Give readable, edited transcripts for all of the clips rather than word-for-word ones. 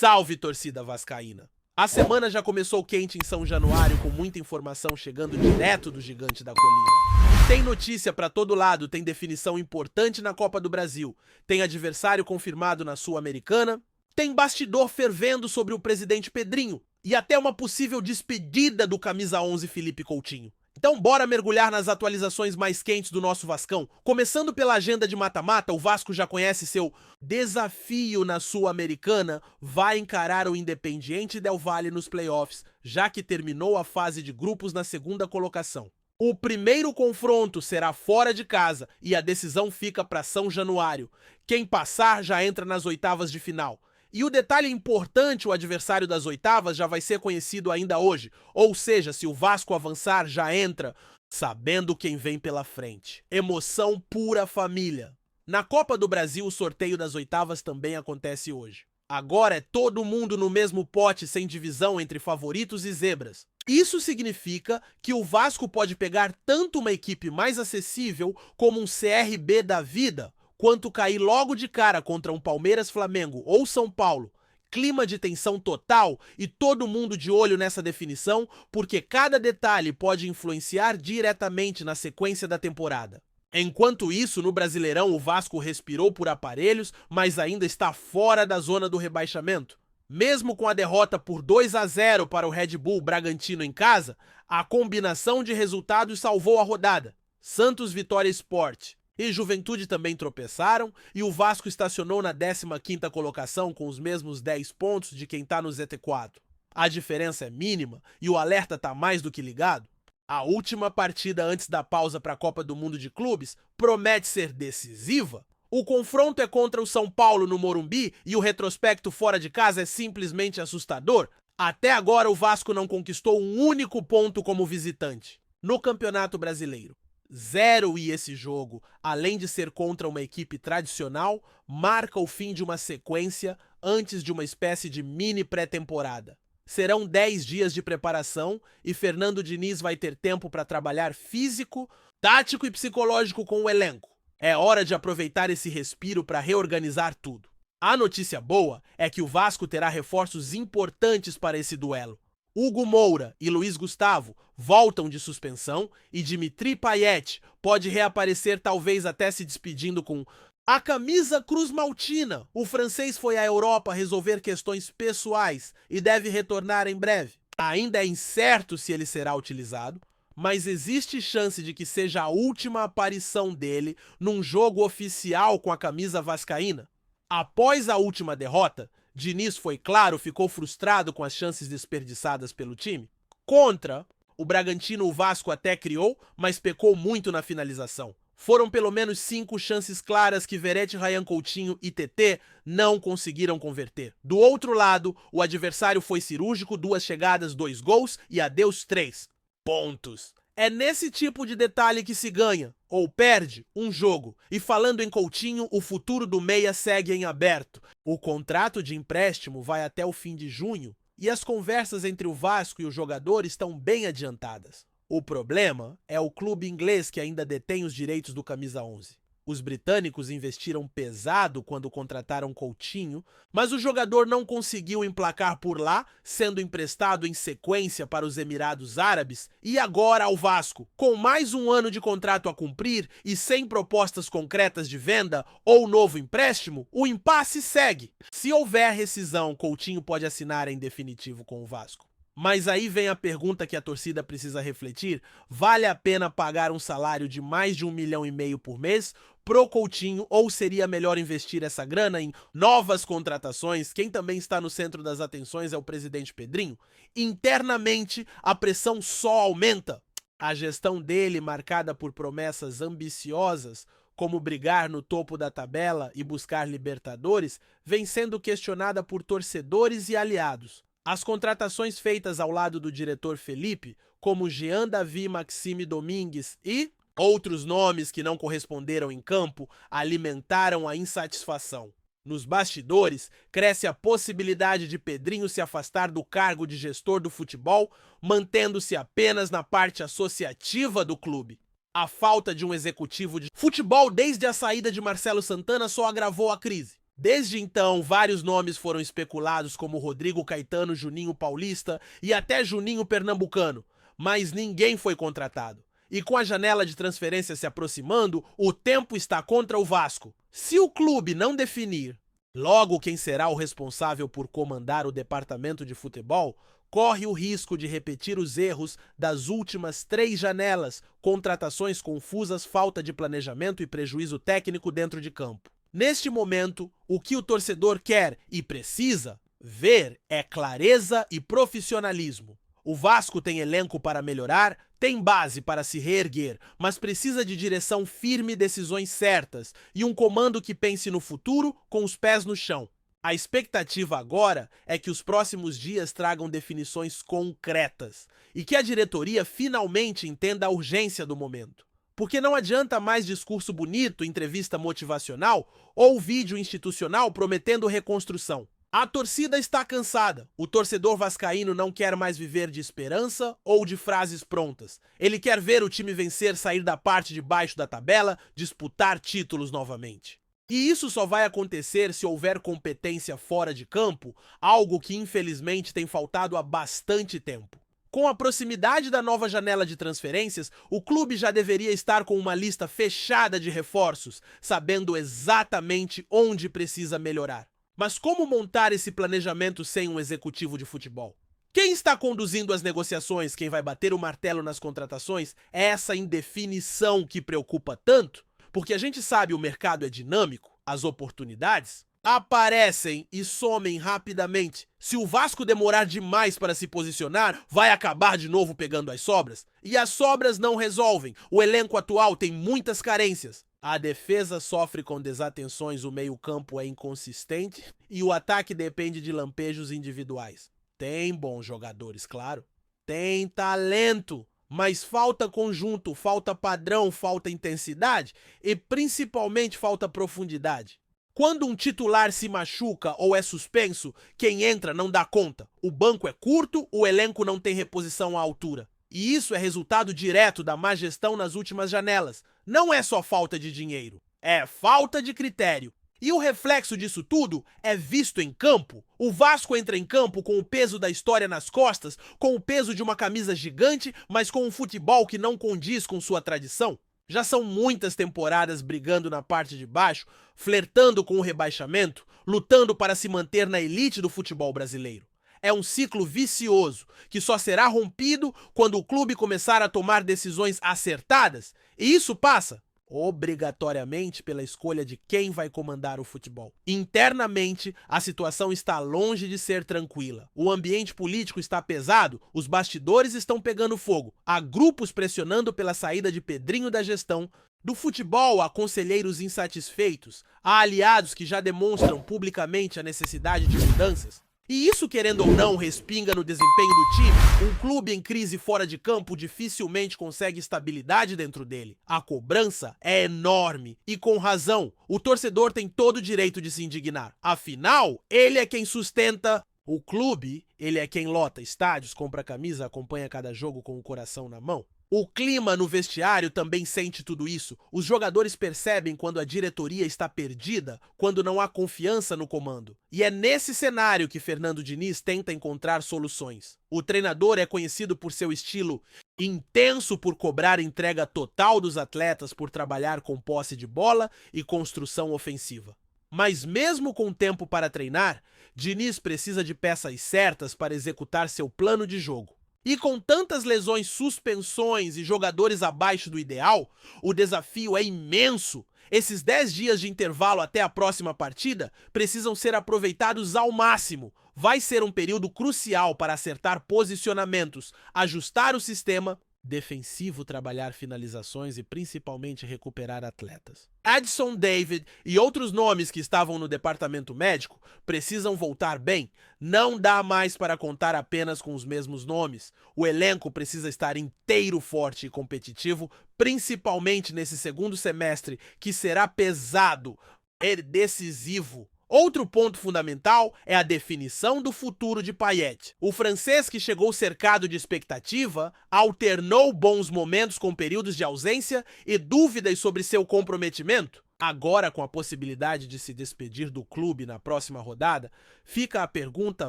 Salve, torcida vascaína! A semana já começou quente em São Januário, com muita informação chegando direto do Gigante da Colina. Tem notícia pra todo lado, tem definição importante na Copa do Brasil, tem adversário confirmado na Sul-Americana, tem bastidor fervendo sobre o presidente Pedrinho e até uma possível despedida do camisa 11 Felipe Coutinho. Então bora mergulhar nas atualizações mais quentes do nosso Vascão. Começando pela agenda de mata-mata, o Vasco já conhece seu desafio na Sul-Americana, vai encarar o Independiente Del Valle nos playoffs, já que terminou a fase de grupos na segunda colocação. O primeiro confronto será fora de casa e a decisão fica para São Januário. Quem passar já entra nas oitavas de final. E o detalhe importante, o adversário das oitavas já vai ser conhecido ainda hoje. Ou seja, se o Vasco avançar, já entra sabendo quem vem pela frente. Emoção pura família. Na Copa do Brasil, o sorteio das oitavas também acontece hoje. Agora é todo mundo no mesmo pote, sem divisão entre favoritos e zebras. Isso significa que o Vasco pode pegar tanto uma equipe mais acessível como um CRB da vida, quanto cair logo de cara contra um Palmeiras, Flamengo ou São Paulo. Clima de tensão total e todo mundo de olho nessa definição, porque cada detalhe pode influenciar diretamente na sequência da temporada. Enquanto isso, no Brasileirão, o Vasco respirou por aparelhos, mas ainda está fora da zona do rebaixamento. Mesmo com a derrota por 2-0 para o Red Bull Bragantino em casa, a combinação de resultados salvou a rodada. Santos, Vitória Sport e Juventude também tropeçaram, e o Vasco estacionou na 15ª colocação com os mesmos 10 pontos de quem está no ZT4. A diferença é mínima e o alerta está mais do que ligado. A última partida antes da pausa para a Copa do Mundo de Clubes promete ser decisiva. O confronto é contra o São Paulo no Morumbi e o retrospecto fora de casa é simplesmente assustador. Até agora o Vasco não conquistou um único ponto como visitante no Campeonato Brasileiro. 0 e esse jogo, além de ser contra uma equipe tradicional, marca o fim de uma sequência antes de uma espécie de mini pré-temporada. Serão 10 dias de preparação e Fernando Diniz vai ter tempo para trabalhar físico, tático e psicológico com o elenco. É hora de aproveitar esse respiro para reorganizar tudo. A notícia boa é que o Vasco terá reforços importantes para esse duelo. Hugo Moura e Luiz Gustavo voltam de suspensão e Dimitri Payet pode reaparecer, talvez até se despedindo com a camisa Cruz Maltina. O francês foi à Europa resolver questões pessoais e deve retornar em breve. Ainda é incerto se ele será utilizado, mas existe chance de que seja a última aparição dele num jogo oficial com a camisa vascaína. Após a última derrota, Diniz, foi claro, ficou frustrado com as chances desperdiçadas pelo time. Contra o Bragantino, o Vasco até criou, mas pecou muito na finalização. Foram pelo menos 5 chances claras que Verete, Ryan Coutinho e TT não conseguiram converter. Do outro lado, o adversário foi cirúrgico, 2 chegadas, 2 gols e adeus 3 pontos. É nesse tipo de detalhe que se ganha, ou perde, um jogo. E falando em Coutinho, o futuro do meia segue em aberto. O contrato de empréstimo vai até o fim de junho e as conversas entre o Vasco e o jogador estão bem adiantadas. O problema é o clube inglês que ainda detém os direitos do camisa 11. Os britânicos investiram pesado quando contrataram Coutinho, mas o jogador não conseguiu emplacar por lá, sendo emprestado em sequência para os Emirados Árabes e agora ao Vasco. Com mais um ano de contrato a cumprir e sem propostas concretas de venda ou novo empréstimo, o impasse segue. Se houver rescisão, Coutinho pode assinar em definitivo com o Vasco. Mas aí vem a pergunta que a torcida precisa refletir: vale a pena pagar um salário de mais de 1,5 milhão por mês pro Coutinho, ou seria melhor investir essa grana em novas contratações? Quem também está no centro das atenções é o presidente Pedrinho. Internamente, a pressão só aumenta. A gestão dele, marcada por promessas ambiciosas, como brigar no topo da tabela e buscar Libertadores, vem sendo questionada por torcedores e aliados. As contratações feitas ao lado do diretor Felipe, como Jean Davi, Maxime Domingues e outros nomes que não corresponderam em campo, alimentaram a insatisfação. Nos bastidores, cresce a possibilidade de Pedrinho se afastar do cargo de gestor do futebol, mantendo-se apenas na parte associativa do clube. A falta de um executivo de futebol desde a saída de Marcelo Santana só agravou a crise. Desde então, vários nomes foram especulados como Rodrigo Caetano, Juninho Paulista e até Juninho Pernambucano, mas ninguém foi contratado. E com a janela de transferência se aproximando, o tempo está contra o Vasco. Se o clube não definir logo quem será o responsável por comandar o departamento de futebol, corre o risco de repetir os erros das últimas 3 janelas, contratações confusas, falta de planejamento e prejuízo técnico dentro de campo. Neste momento, o que o torcedor quer e precisa ver é clareza e profissionalismo. O Vasco tem elenco para melhorar, tem base para se reerguer, mas precisa de direção firme e decisões certas e um comando que pense no futuro com os pés no chão. A expectativa agora é que os próximos dias tragam definições concretas e que a diretoria finalmente entenda a urgência do momento. Porque não adianta mais discurso bonito, entrevista motivacional ou vídeo institucional prometendo reconstrução. A torcida está cansada. O torcedor vascaíno não quer mais viver de esperança ou de frases prontas. Ele quer ver o time vencer, sair da parte de baixo da tabela, disputar títulos novamente. E isso só vai acontecer se houver competência fora de campo, algo que infelizmente tem faltado há bastante tempo. Com a proximidade da nova janela de transferências, o clube já deveria estar com uma lista fechada de reforços, sabendo exatamente onde precisa melhorar. Mas como montar esse planejamento sem um executivo de futebol? Quem está conduzindo as negociações, quem vai bater o martelo nas contratações, é essa indefinição que preocupa tanto? Porque a gente sabe o mercado é dinâmico, as oportunidades aparecem e somem rapidamente. Se o Vasco demorar demais para se posicionar, vai acabar de novo pegando as sobras. E as sobras não resolvem. O elenco atual tem muitas carências. A defesa sofre com desatenções, o meio-campo é inconsistente e o ataque depende de lampejos individuais. Tem bons jogadores, claro. Tem talento. Mas falta conjunto, falta padrão, falta intensidade e principalmente falta profundidade. Quando um titular se machuca ou é suspenso, quem entra não dá conta. O banco é curto, o elenco não tem reposição à altura. E isso é resultado direto da má gestão nas últimas janelas. Não é só falta de dinheiro, é falta de critério. E o reflexo disso tudo é visto em campo. O Vasco entra em campo com o peso da história nas costas, com o peso de uma camisa gigante, mas com um futebol que não condiz com sua tradição. Já são muitas temporadas brigando na parte de baixo, flertando com o rebaixamento, lutando para se manter na elite do futebol brasileiro. É um ciclo vicioso que só será rompido quando o clube começar a tomar decisões acertadas, e isso passa obrigatoriamente pela escolha de quem vai comandar o futebol. Internamente, a situação está longe de ser tranquila. O ambiente político está pesado, os bastidores estão pegando fogo. Há grupos pressionando pela saída de Pedrinho da gestão. Do futebol há conselheiros insatisfeitos, há aliados que já demonstram publicamente a necessidade de mudanças. E isso, querendo ou não, respinga no desempenho do time. Um clube em crise fora de campo dificilmente consegue estabilidade dentro dele. A cobrança é enorme e com razão. O torcedor tem todo o direito de se indignar. Afinal, ele é quem sustenta o clube, ele é quem lota estádios, compra camisa, acompanha cada jogo com o coração na mão. O clima no vestiário também sente tudo isso. Os jogadores percebem quando a diretoria está perdida, quando não há confiança no comando. E é nesse cenário que Fernando Diniz tenta encontrar soluções. O treinador é conhecido por seu estilo intenso, por cobrar entrega total dos atletas, por trabalhar com posse de bola e construção ofensiva. Mas mesmo com tempo para treinar, Diniz precisa de peças certas para executar seu plano de jogo. E com tantas lesões, suspensões e jogadores abaixo do ideal, o desafio é imenso. Esses 10 dias de intervalo até a próxima partida precisam ser aproveitados ao máximo. Vai ser um período crucial para acertar posicionamentos, ajustar o sistema defensivo, trabalhar finalizações e principalmente recuperar atletas. Adson David e outros nomes que estavam no departamento médico precisam voltar bem. Não dá mais para contar apenas com os mesmos nomes. O elenco precisa estar inteiro, forte e competitivo, principalmente nesse segundo semestre, que será pesado e decisivo. Outro ponto fundamental é a definição do futuro de Payet. O francês, que chegou cercado de expectativa, alternou bons momentos com períodos de ausência e dúvidas sobre seu comprometimento. Agora, com a possibilidade de se despedir do clube na próxima rodada, fica a pergunta: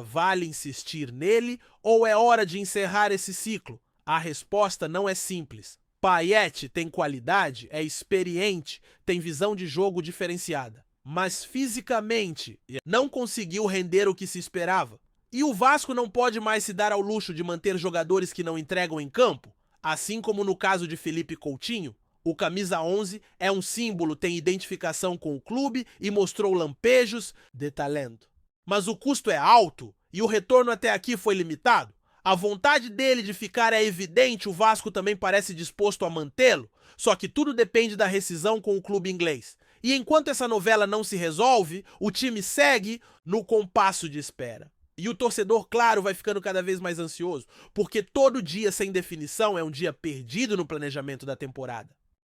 vale insistir nele ou é hora de encerrar esse ciclo? A resposta não é simples. Payet tem qualidade, é experiente, tem visão de jogo diferenciada, mas fisicamente não conseguiu render o que se esperava. E o Vasco não pode mais se dar ao luxo de manter jogadores que não entregam em campo, assim como no caso de Felipe Coutinho. O camisa 11 é um símbolo, tem identificação com o clube e mostrou lampejos de talento. Mas o custo é alto e o retorno até aqui foi limitado. A vontade dele de ficar é evidente, o Vasco também parece disposto a mantê-lo, só que tudo depende da rescisão com o clube inglês. E enquanto essa novela não se resolve, o time segue no compasso de espera. E o torcedor, claro, vai ficando cada vez mais ansioso, porque todo dia sem definição é um dia perdido no planejamento da temporada.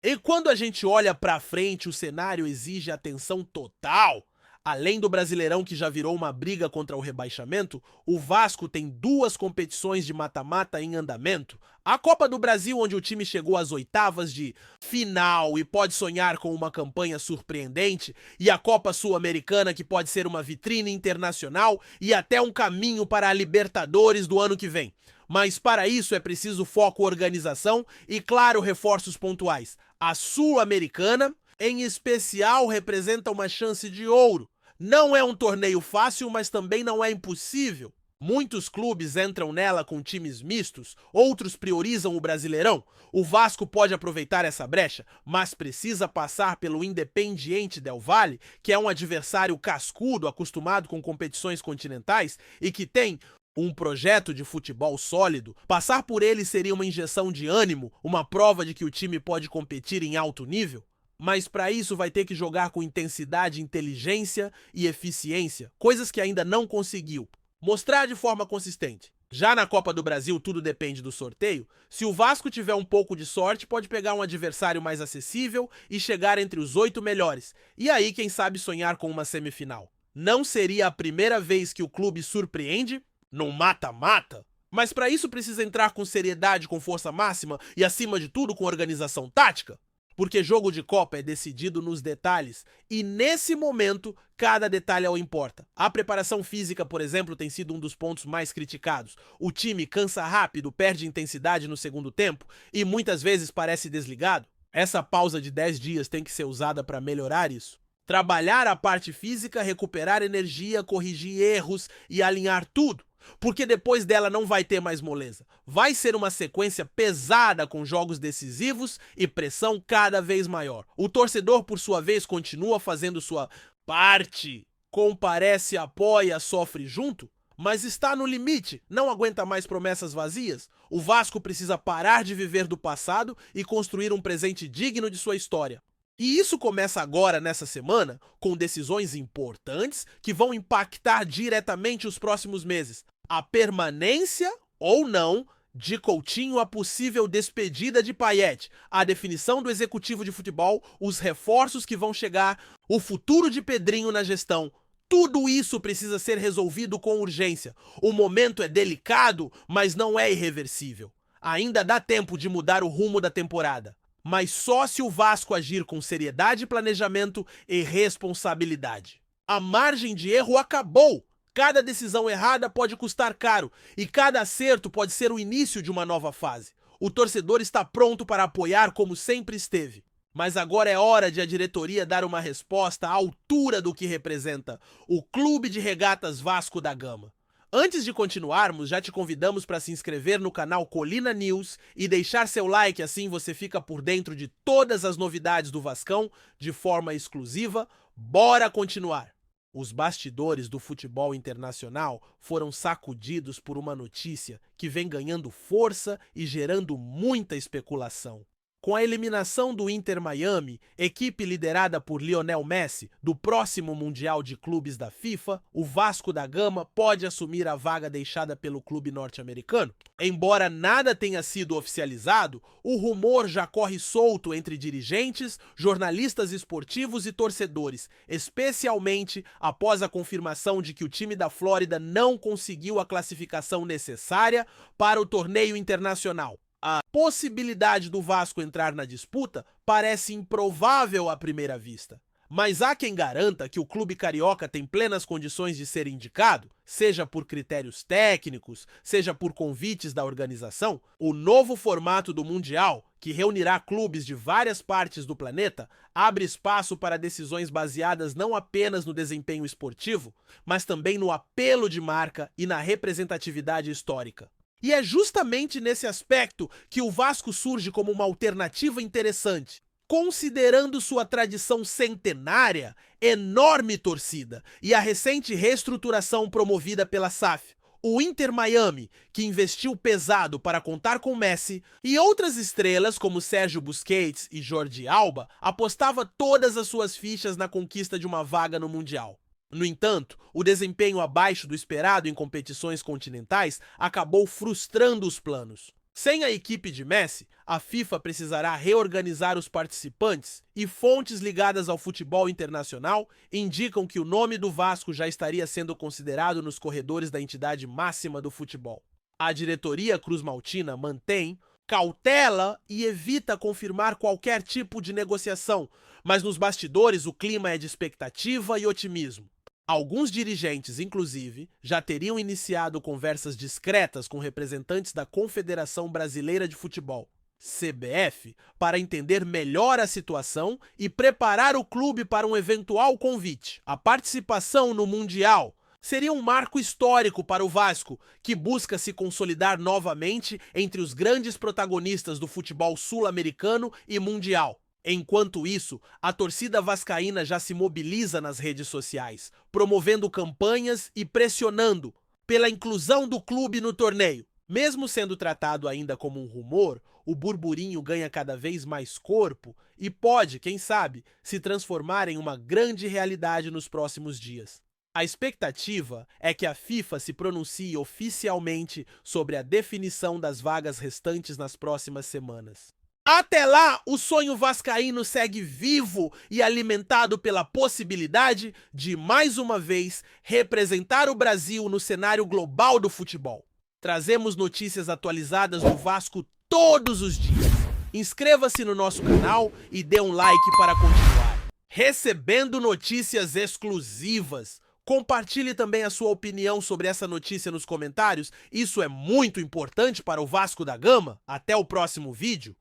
E quando a gente olha pra frente, o cenário exige atenção total. Além do Brasileirão, que já virou uma briga contra o rebaixamento, o Vasco tem 2 competições de mata-mata em andamento. A Copa do Brasil, onde o time chegou às oitavas de final e pode sonhar com uma campanha surpreendente, e a Copa Sul-Americana, que pode ser uma vitrine internacional e até um caminho para a Libertadores do ano que vem. Mas para isso é preciso foco, organização e, claro, reforços pontuais. A Sul-Americana, em especial, representa uma chance de ouro. Não é um torneio fácil, mas também não é impossível. Muitos clubes entram nela com times mistos, outros priorizam o Brasileirão. O Vasco pode aproveitar essa brecha, mas precisa passar pelo Independiente Del Valle, que é um adversário cascudo, acostumado com competições continentais e que tem um projeto de futebol sólido. Passar por ele seria uma injeção de ânimo, uma prova de que o time pode competir em alto nível. Mas para isso vai ter que jogar com intensidade, inteligência e eficiência, coisas que ainda não conseguiu. Mostrar de forma consistente. Já na Copa do Brasil tudo depende do sorteio. Se o Vasco tiver um pouco de sorte, pode pegar um adversário mais acessível e chegar entre os 8 melhores. E aí, quem sabe, sonhar com uma semifinal. Não seria a primeira vez que o clube surpreende num mata-mata? Mas para isso precisa entrar com seriedade, com força máxima e, acima de tudo, com organização tática. Porque jogo de Copa é decidido nos detalhes e, nesse momento, cada detalhe é o que importa. A preparação física, por exemplo, tem sido um dos pontos mais criticados. O time cansa rápido, perde intensidade no segundo tempo e muitas vezes parece desligado. Essa pausa de 10 dias tem que ser usada para melhorar isso. Trabalhar a parte física, recuperar energia, corrigir erros e alinhar tudo. Porque depois dela não vai ter mais moleza. Vai ser uma sequência pesada com jogos decisivos e pressão cada vez maior. O torcedor, por sua vez, continua fazendo sua parte. Comparece, apoia, sofre junto, mas está no limite, não aguenta mais promessas vazias. O Vasco precisa parar de viver do passado e construir um presente digno de sua história. E isso começa agora, nessa semana, com decisões importantes que vão impactar diretamente os próximos meses. A permanência ou não de Coutinho, a possível despedida de Payet, a definição do executivo de futebol, os reforços que vão chegar, o futuro de Pedrinho na gestão. Tudo isso precisa ser resolvido com urgência. O momento é delicado, mas não é irreversível. Ainda dá tempo de mudar o rumo da temporada. Mas só se o Vasco agir com seriedade, planejamento e responsabilidade. A margem de erro acabou. Cada decisão errada pode custar caro e cada acerto pode ser o início de uma nova fase. O torcedor está pronto para apoiar como sempre esteve. Mas agora é hora de a diretoria dar uma resposta à altura do que representa o Clube de Regatas Vasco da Gama. Antes de continuarmos, já te convidamos para se inscrever no canal Colina News e deixar seu like, assim você fica por dentro de todas as novidades do Vascão de forma exclusiva. Bora continuar! Os bastidores do futebol internacional foram sacudidos por uma notícia que vem ganhando força e gerando muita especulação. Com a eliminação do Inter Miami, equipe liderada por Lionel Messi, do próximo Mundial de Clubes da FIFA, o Vasco da Gama pode assumir a vaga deixada pelo clube norte-americano. Embora nada tenha sido oficializado, o rumor já corre solto entre dirigentes, jornalistas esportivos e torcedores, especialmente após a confirmação de que o time da Flórida não conseguiu a classificação necessária para o torneio internacional. A possibilidade do Vasco entrar na disputa parece improvável à primeira vista. Mas há quem garanta que o clube carioca tem plenas condições de ser indicado, seja por critérios técnicos, seja por convites da organização. O novo formato do Mundial, que reunirá clubes de várias partes do planeta, abre espaço para decisões baseadas não apenas no desempenho esportivo, mas também no apelo de marca e na representatividade histórica. E é justamente nesse aspecto que o Vasco surge como uma alternativa interessante. Considerando sua tradição centenária, enorme torcida e a recente reestruturação promovida pela SAF, o Inter Miami, que investiu pesado para contar com Messi, e outras estrelas como Sérgio Busquets e Jordi Alba, apostava todas as suas fichas na conquista de uma vaga no Mundial. No entanto, o desempenho abaixo do esperado em competições continentais acabou frustrando os planos. Sem a equipe de Messi, a FIFA precisará reorganizar os participantes e fontes ligadas ao futebol internacional indicam que o nome do Vasco já estaria sendo considerado nos corredores da entidade máxima do futebol. A diretoria cruz-maltina mantém cautela e evita confirmar qualquer tipo de negociação, mas nos bastidores o clima é de expectativa e otimismo. Alguns dirigentes, inclusive, já teriam iniciado conversas discretas com representantes da Confederação Brasileira de Futebol, CBF, para entender melhor a situação e preparar o clube para um eventual convite. A participação no Mundial seria um marco histórico para o Vasco, que busca se consolidar novamente entre os grandes protagonistas do futebol sul-americano e mundial. Enquanto isso, a torcida vascaína já se mobiliza nas redes sociais, promovendo campanhas e pressionando pela inclusão do clube no torneio. Mesmo sendo tratado ainda como um rumor, o burburinho ganha cada vez mais corpo e pode, quem sabe, se transformar em uma grande realidade nos próximos dias. A expectativa é que a FIFA se pronuncie oficialmente sobre a definição das vagas restantes nas próximas semanas. Até lá, o sonho vascaíno segue vivo e alimentado pela possibilidade de, mais uma vez, representar o Brasil no cenário global do futebol. Trazemos notícias atualizadas do Vasco todos os dias. Inscreva-se no nosso canal e dê um like para continuar recebendo notícias exclusivas. Compartilhe também a sua opinião sobre essa notícia nos comentários. Isso é muito importante para o Vasco da Gama. Até o próximo vídeo.